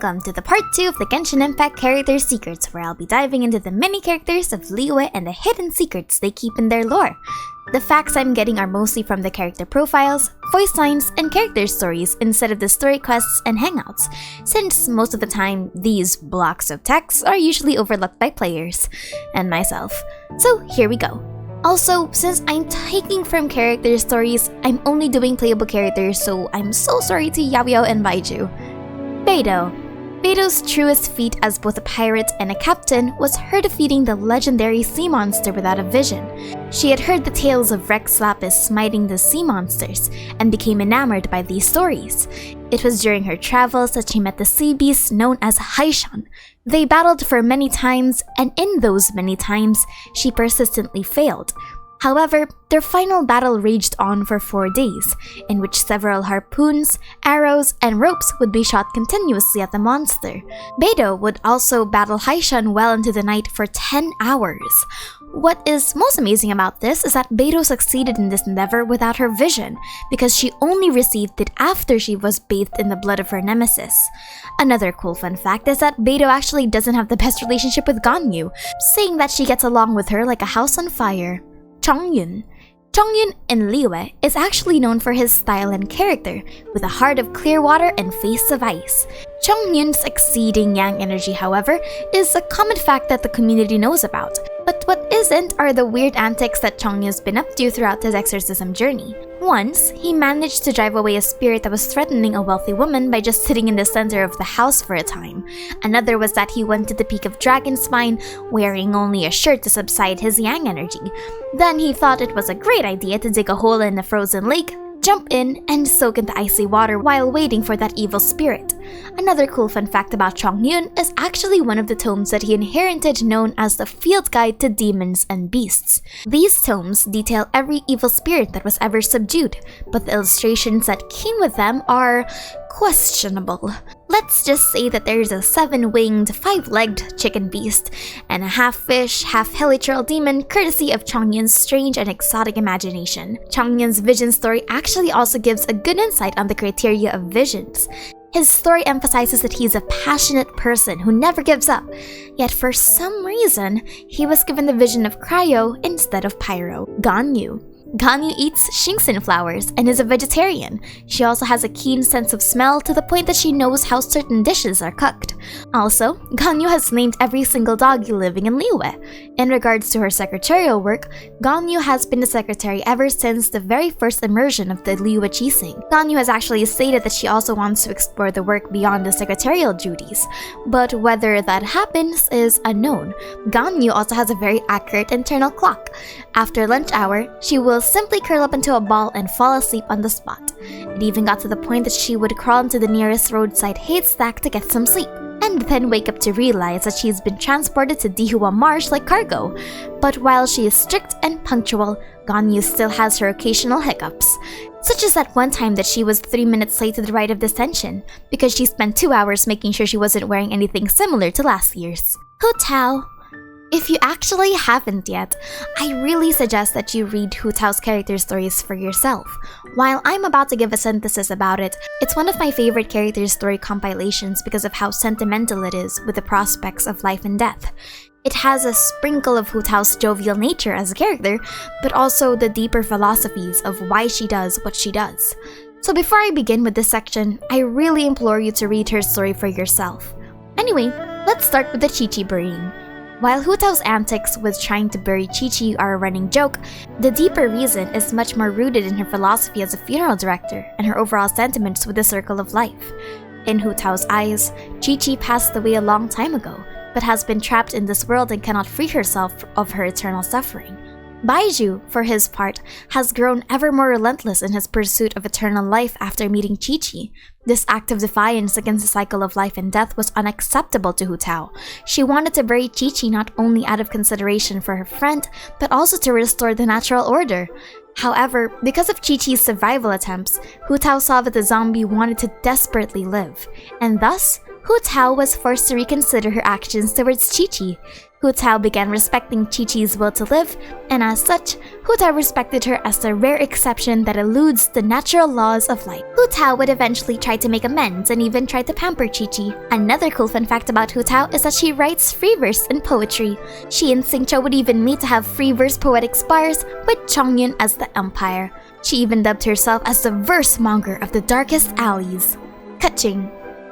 welcome to the part 2 of the Genshin Impact Character Secrets, where I'll be diving into the many characters of Liyue and the hidden secrets they keep in their lore. The facts I'm getting are mostly from the character profiles, voice lines, and character stories instead of the story quests and hangouts, since most of the time, these blocks of text are usually overlooked by players, and myself. So here we go. Also, since I'm taking from character stories, I'm only doing playable characters, so I'm so sorry to Yaoyao and Baizhu. Beidou's truest feat as both a pirate and a captain was her defeating the legendary sea monster without a vision. She had heard the tales of Rex Lapis smiting the sea monsters and became enamored by these stories. It was during her travels that she met the sea beast known as Haishan. They battled for many times, and in those many times, she persistently failed. However, their final battle raged on for 4 days, in which several harpoons, arrows, and ropes would be shot continuously at the monster. Beidou would also battle Haishan well into the night for 10 hours. What is most amazing about this is that Beidou succeeded in this endeavor without her vision, because she only received it after she was bathed in the blood of her nemesis. Another cool fun fact is that Beidou actually doesn't have the best relationship with Ganyu, saying that she gets along with her like a house on fire. Chongyun in Liyue is actually known for his style and character, with a heart of clear water and face of ice. Chongyun's exceeding yang energy, however, is a common fact that the community knows about. But what isn't are the weird antics that Chongyun's been up to throughout his exorcism journey. Once, he managed to drive away a spirit that was threatening a wealthy woman by just sitting in the center of the house for a time. Another was that he went to the peak of Dragon Spine wearing only a shirt to subside his yang energy. Then he thought it was a great idea to dig a hole in a frozen lake, jump in, and soak in the icy water while waiting for that evil spirit. Another cool fun fact about Chongyun is actually one of the tomes that he inherited, known as the Field Guide to Demons and Beasts. These tomes detail every evil spirit that was ever subdued, but the illustrations that came with them are questionable. Let's just say that there's a 7-winged, 5-legged chicken beast, and a half-fish, half-helichurl demon courtesy of Chongyun's strange and exotic imagination. Chongyun's vision story actually also gives a good insight on the criteria of visions. His story emphasizes that he's a passionate person who never gives up, yet for some reason, he was given the vision of cryo instead of pyro. Ganyu eats Xingxin flowers and is a vegetarian. She also has a keen sense of smell to the point that she knows how certain dishes are cooked. Also, Ganyu has named every single doggy living in Liyue. In regards to her secretarial work, Ganyu has been the secretary ever since the very first immersion of the Liyue Qixing. Ganyu has actually stated that she also wants to explore the work beyond the secretarial duties, but whether that happens is unknown. Ganyu also has a very accurate internal clock. After lunch hour, she will simply curl up into a ball and fall asleep on the spot. It even got to the point that she would crawl into the nearest roadside haystack to get some sleep, and then wake up to realize that she's been transported to Dihua Marsh like cargo. But while she is strict and punctual, Ganyu still has her occasional hiccups, such as that one time that she was 3 minutes late to the rite of Descension, because she spent 2 hours making sure she wasn't wearing anything similar to last year's. Hu Tao. If you actually haven't yet, I really suggest that you read Hu Tao's character stories for yourself. While I'm about to give a synthesis about it, it's one of my favorite character story compilations because of how sentimental it is with the prospects of life and death. It has a sprinkle of Hu Tao's jovial nature as a character, but also the deeper philosophies of why she does what she does. So before I begin with this section, I really implore you to read her story for yourself. Anyway, let's start with the Qiqi burying. While Hu Tao's antics with trying to bury Qiqi are a running joke, the deeper reason is much more rooted in her philosophy as a funeral director and her overall sentiments with the circle of life. In Hu Tao's eyes, Qiqi passed away a long time ago, but has been trapped in this world and cannot free herself of her eternal suffering. Baizhu, for his part, has grown ever more relentless in his pursuit of eternal life after meeting Qiqi. This act of defiance against the cycle of life and death was unacceptable to Hu Tao. She wanted to bury Qiqi not only out of consideration for her friend, but also to restore the natural order. However, because of Qiqi's survival attempts, Hu Tao saw that the zombie wanted to desperately live, and thus, Hu Tao was forced to reconsider her actions towards Qiqi. Hu Tao began respecting Qiqi's will to live, and as such, Hu Tao respected her as the rare exception that eludes the natural laws of life. Hu Tao would eventually try to make amends and even try to pamper Qiqi. Another cool fun fact about Hu Tao is that she writes free verse and poetry. She and Xingqiu would even meet to have free verse poetic spars with Chongyun as the umpire. She even dubbed herself as the Versemonger of the darkest alleys. Keqing.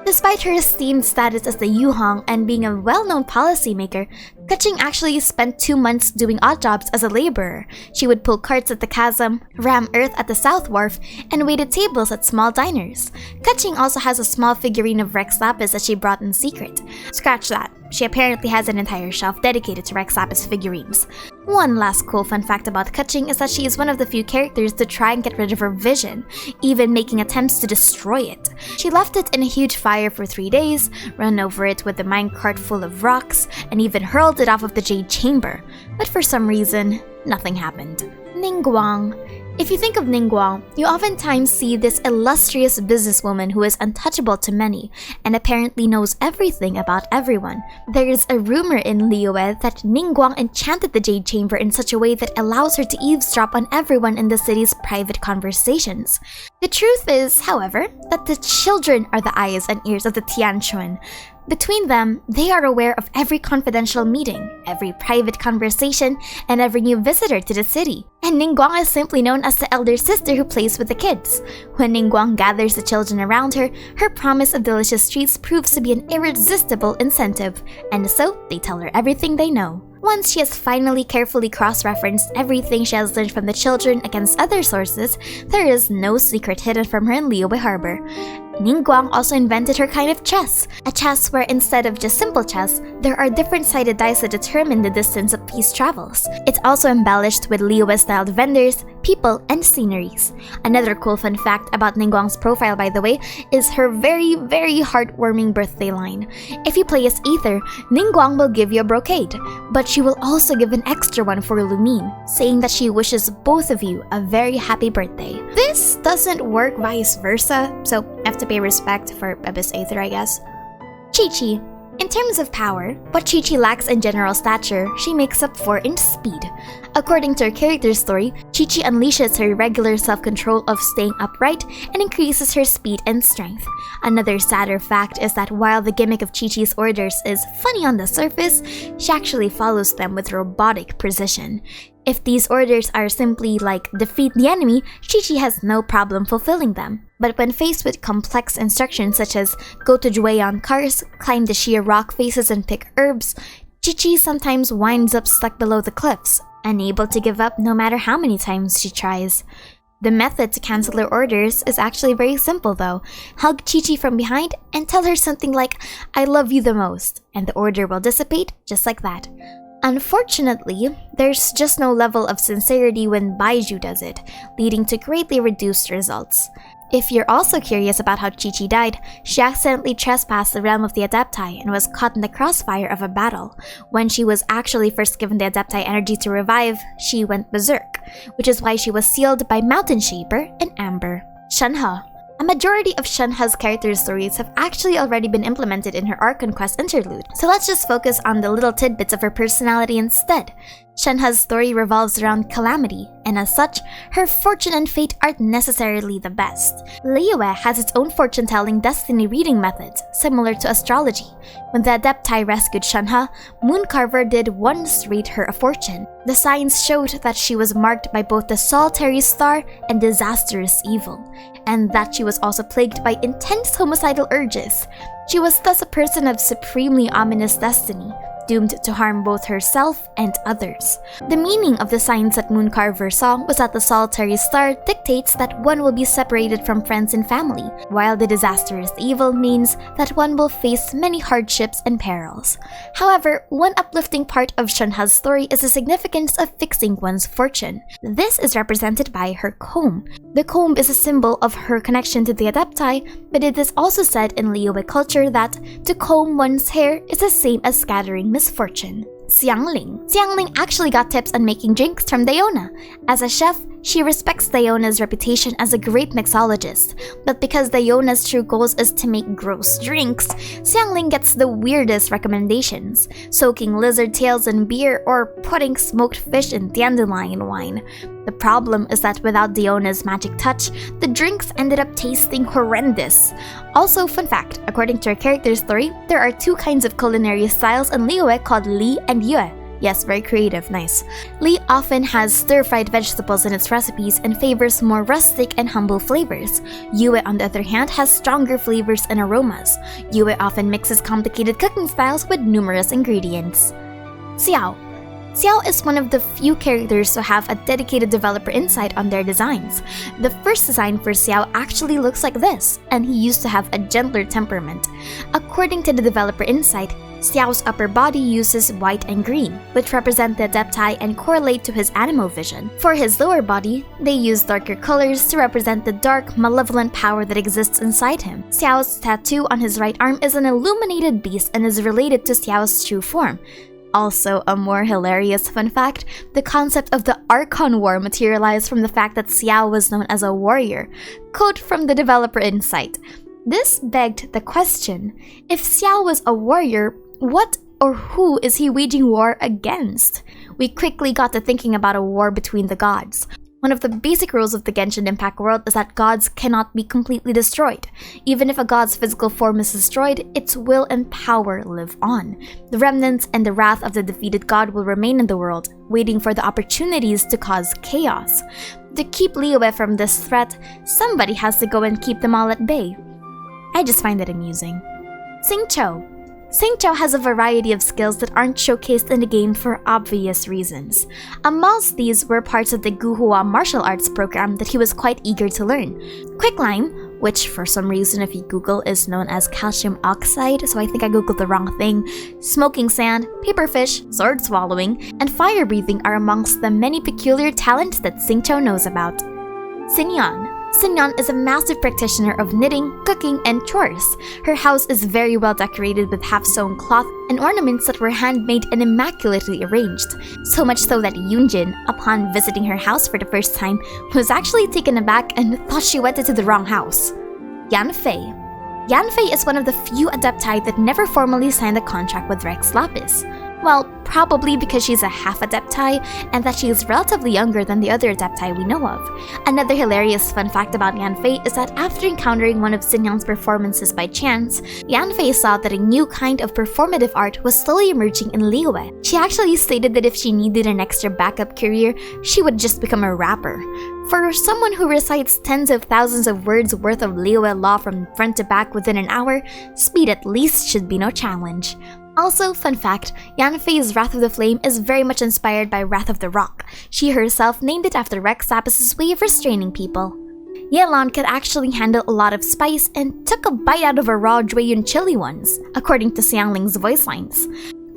Despite her esteemed status as the Yuhong and being a well-known policymaker, Keqing actually spent 2 months doing odd jobs as a laborer. She would pull carts at the chasm, ram earth at the South Wharf, and waited tables at small diners. Keqing also has a small figurine of Rex Lapis that she brought in secret. Scratch that. She apparently has an entire shelf dedicated to Rex Lapis figurines. One last cool fun fact about Keqing is that she is one of the few characters to try and get rid of her vision, even making attempts to destroy it. She left it in a huge fire for 3 days, ran over it with a minecart full of rocks, and even hurled it off of the Jade Chamber. But for some reason, nothing happened. Ningguang. If you think of Ningguang, you oftentimes see this illustrious businesswoman who is untouchable to many, and apparently knows everything about everyone. There is a rumor in Liyue that Ningguang enchanted the Jade Chamber in such a way that allows her to eavesdrop on everyone in the city's private conversations. The truth is, however, that the children are the eyes and ears of the Tianquan. Between them, they are aware of every confidential meeting, every private conversation, and every new visitor to the city. And Ningguang is simply known as the elder sister who plays with the kids. When Ningguang gathers the children around her, her promise of delicious treats proves to be an irresistible incentive, and so they tell her everything they know. Once she has finally carefully cross-referenced everything she has learned from the children against other sources, there is no secret hidden from her in Liyue Harbor. Ningguang also invented her kind of chess, a chess where instead of just simple chess, there are different-sided dice that determine the distance a piece travels. It's also embellished with Liyue-styled vendors, people, and sceneries. Another cool fun fact about Ningguang's profile, by the way, is her very heartwarming birthday line. If you play as Ether, Ningguang will give you a brocade, but she will also give an extra one for Lumine, saying that she wishes both of you a very happy birthday. This doesn't work vice versa, so I have to pay respect for Abyss Aether, I guess. Qiqi. In terms of power, what Qiqi lacks in general stature, she makes up for in speed. According to her character story, Qiqi unleashes her regular self-control of staying upright and increases her speed and strength. Another sadder fact is that while the gimmick of Qiqi's orders is funny on the surface, she actually follows them with robotic precision. If these orders are simply like defeat the enemy, Qiqi has no problem fulfilling them. But when faced with complex instructions such as go to Jueyan cars, climb the sheer rock faces and pick herbs, Qiqi sometimes winds up stuck below the cliffs, unable to give up no matter how many times she tries. The method to cancel her orders is actually very simple though. Hug Qiqi from behind and tell her something like, "I love you the most," and the order will dissipate just like that. Unfortunately, there's just no level of sincerity when Baizhu does it, leading to greatly reduced results. If you're also curious about how Qiqi died, she accidentally trespassed the realm of the Adepti and was caught in the crossfire of a battle. When she was actually first given the Adepti energy to revive, she went berserk, which is why she was sealed by Mountain Shaper and Amber. Shenhe. A majority of Shenhe's character stories have actually already been implemented in her Archon Quest interlude, so let's just focus on the little tidbits of her personality instead. Shenhe's story revolves around calamity, and as such, her fortune and fate aren't necessarily the best. Liyue has its own fortune-telling destiny reading methods, similar to astrology. When the Adepti rescued Shenhe, Mooncarver did once read her a fortune. The signs showed that she was marked by both the solitary star and disastrous evil, and that she was also plagued by intense homicidal urges. She was thus a person of supremely ominous destiny, doomed to harm both herself and others. The meaning of the signs that Mooncarver saw was that the solitary star dictates that one will be separated from friends and family, while the disastrous evil means that one will face many hardships and perils. However, one uplifting part of Shenhe's story is the significance of fixing one's fortune. This is represented by her comb. The comb is a symbol of her connection to the Adepti, but it is also said in Liyue culture that to comb one's hair is the same as scattering misfortune. Xiangling. Xiangling actually got tips on making drinks from Diona. As a chef, She respects Diona's reputation as a great mixologist, but because Diona's true goals is to make gross drinks, Xiangling gets the weirdest recommendations, soaking lizard tails in beer or putting smoked fish in dandelion wine. The problem is that without Diona's magic touch, the drinks ended up tasting horrendous. Also, fun fact, according to her character story, there are two kinds of culinary styles in Liyue called Li and Yue. Yes, very creative, nice. Li often has stir-fried vegetables in its recipes and favors more rustic and humble flavors. Yue, on the other hand, has stronger flavors and aromas. Yue often mixes complicated cooking styles with numerous ingredients. Xiao. Xiao is one of the few characters to have a dedicated developer insight on their designs. The first design for Xiao actually looks like this, and he used to have a gentler temperament. According to the developer insight, Xiao's upper body uses white and green, which represent the adepti and correlate to his animo vision. For his lower body, they use darker colors to represent the dark, malevolent power that exists inside him. Xiao's tattoo on his right arm is an illuminated beast and is related to Xiao's true form. Also, a more hilarious fun fact, the concept of the Archon War materialized from the fact that Xiao was known as a warrior. Quote from the developer insight. This begged the question, if Xiao was a warrior, what or who is he waging war against? We quickly got to thinking about a war between the gods. One of the basic rules of the Genshin Impact world is that gods cannot be completely destroyed. Even if a god's physical form is destroyed, its will and power live on. The remnants and the wrath of the defeated god will remain in the world, waiting for the opportunities to cause chaos. To keep Liyue from this threat, somebody has to go and keep them all at bay. I just find it amusing. Xingqiu. Xingqiu has a variety of skills that aren't showcased in the game for obvious reasons. Amongst these were parts of the Guhua martial arts program that he was quite eager to learn. Quicklime, which for some reason if you Google is known as calcium oxide, so I think I googled the wrong thing, smoking sand, paperfish, sword swallowing, and fire breathing are amongst the many peculiar talents that Xingqiu knows about. Xinyan. Xinyan is a massive practitioner of knitting, cooking, and chores. Her house is very well decorated with half-sewn cloth and ornaments that were handmade and immaculately arranged. So much so that Yunjin, upon visiting her house for the first time, was actually taken aback and thought she went into the wrong house. Yanfei. Yanfei is one of the few adepti that never formally signed a contract with Rex Lapis. Well, probably because she's a half-adepti and that she is relatively younger than the other adepti we know of. Another hilarious fun fact about Yanfei is that after encountering one of Xinyan's performances by chance, Yanfei saw that a new kind of performative art was slowly emerging in Liyue. She actually stated that if she needed an extra backup career, she would just become a rapper. For someone who recites tens of thousands of words worth of Liyue law from front to back within an hour, speed at least should be no challenge. Also, fun fact, Yanfei's Wrath of the Flame is very much inspired by Wrath of the Rock. She herself named it after Rex Lapis' way of restraining people. Yelan could actually handle a lot of spice and took a bite out of a raw Jueyun chili once, according to Xiangling's voice lines.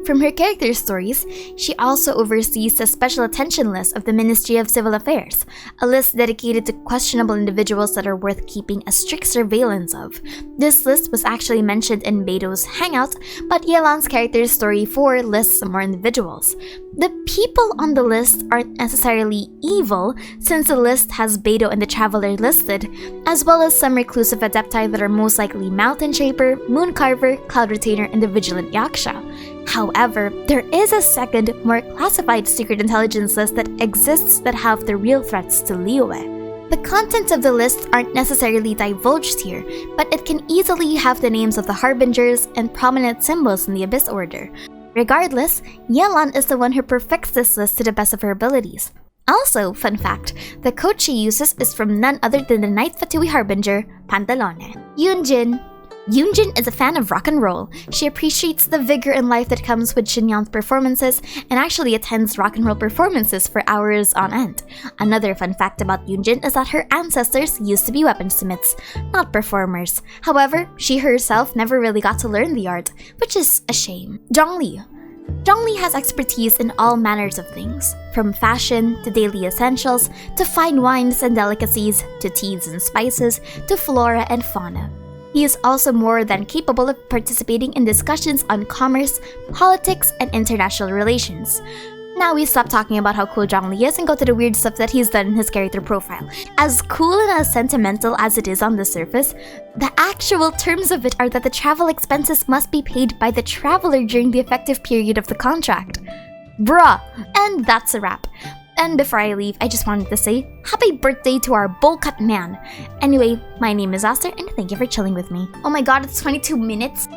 From her character stories, she also oversees the Special Attention List of the Ministry of Civil Affairs, a list dedicated to questionable individuals that are worth keeping a strict surveillance of. This list was actually mentioned in Beidou's Hangouts, but Yelan's character story 4 lists some more individuals. The people on the list aren't necessarily evil, since the list has Beidou and the Traveler listed, as well as some reclusive adepti that are most likely Mountain Shaper, Moon Carver, Cloud Retainer, and the Vigilant Yaksha. However, there is a second, more classified secret intelligence list that exists that have the real threats to Liyue. The contents of the list aren't necessarily divulged here, but it can easily have the names of the Harbingers and prominent symbols in the Abyss Order. Regardless, Yelan is the one who perfects this list to the best of her abilities. Also, fun fact, the code she uses is from none other than the Ninth Fatui Harbinger, Pantalone. Yunjin is a fan of rock and roll. She appreciates the vigor and life that comes with Xinyan's performances and actually attends rock and roll performances for hours on end. Another fun fact about Yunjin is that her ancestors used to be weaponsmiths, not performers. However, she herself never really got to learn the art, which is a shame. Zhongli has expertise in all manners of things, from fashion to daily essentials, to fine wines and delicacies, to teas and spices, to flora and fauna. He is also more than capable of participating in discussions on commerce, politics, and international relations. Now we stop talking about how cool Zhongli is and go to the weird stuff that he's done in his character profile. As cool and as sentimental as it is on the surface, the actual terms of it are that the travel expenses must be paid by the traveler during the effective period of the contract. Bruh! And that's a wrap. And before I leave, I just wanted to say, happy birthday to our bowl cut man! Anyway, my name is Aster, and thank you for chilling with me. Oh my god, it's 22 minutes!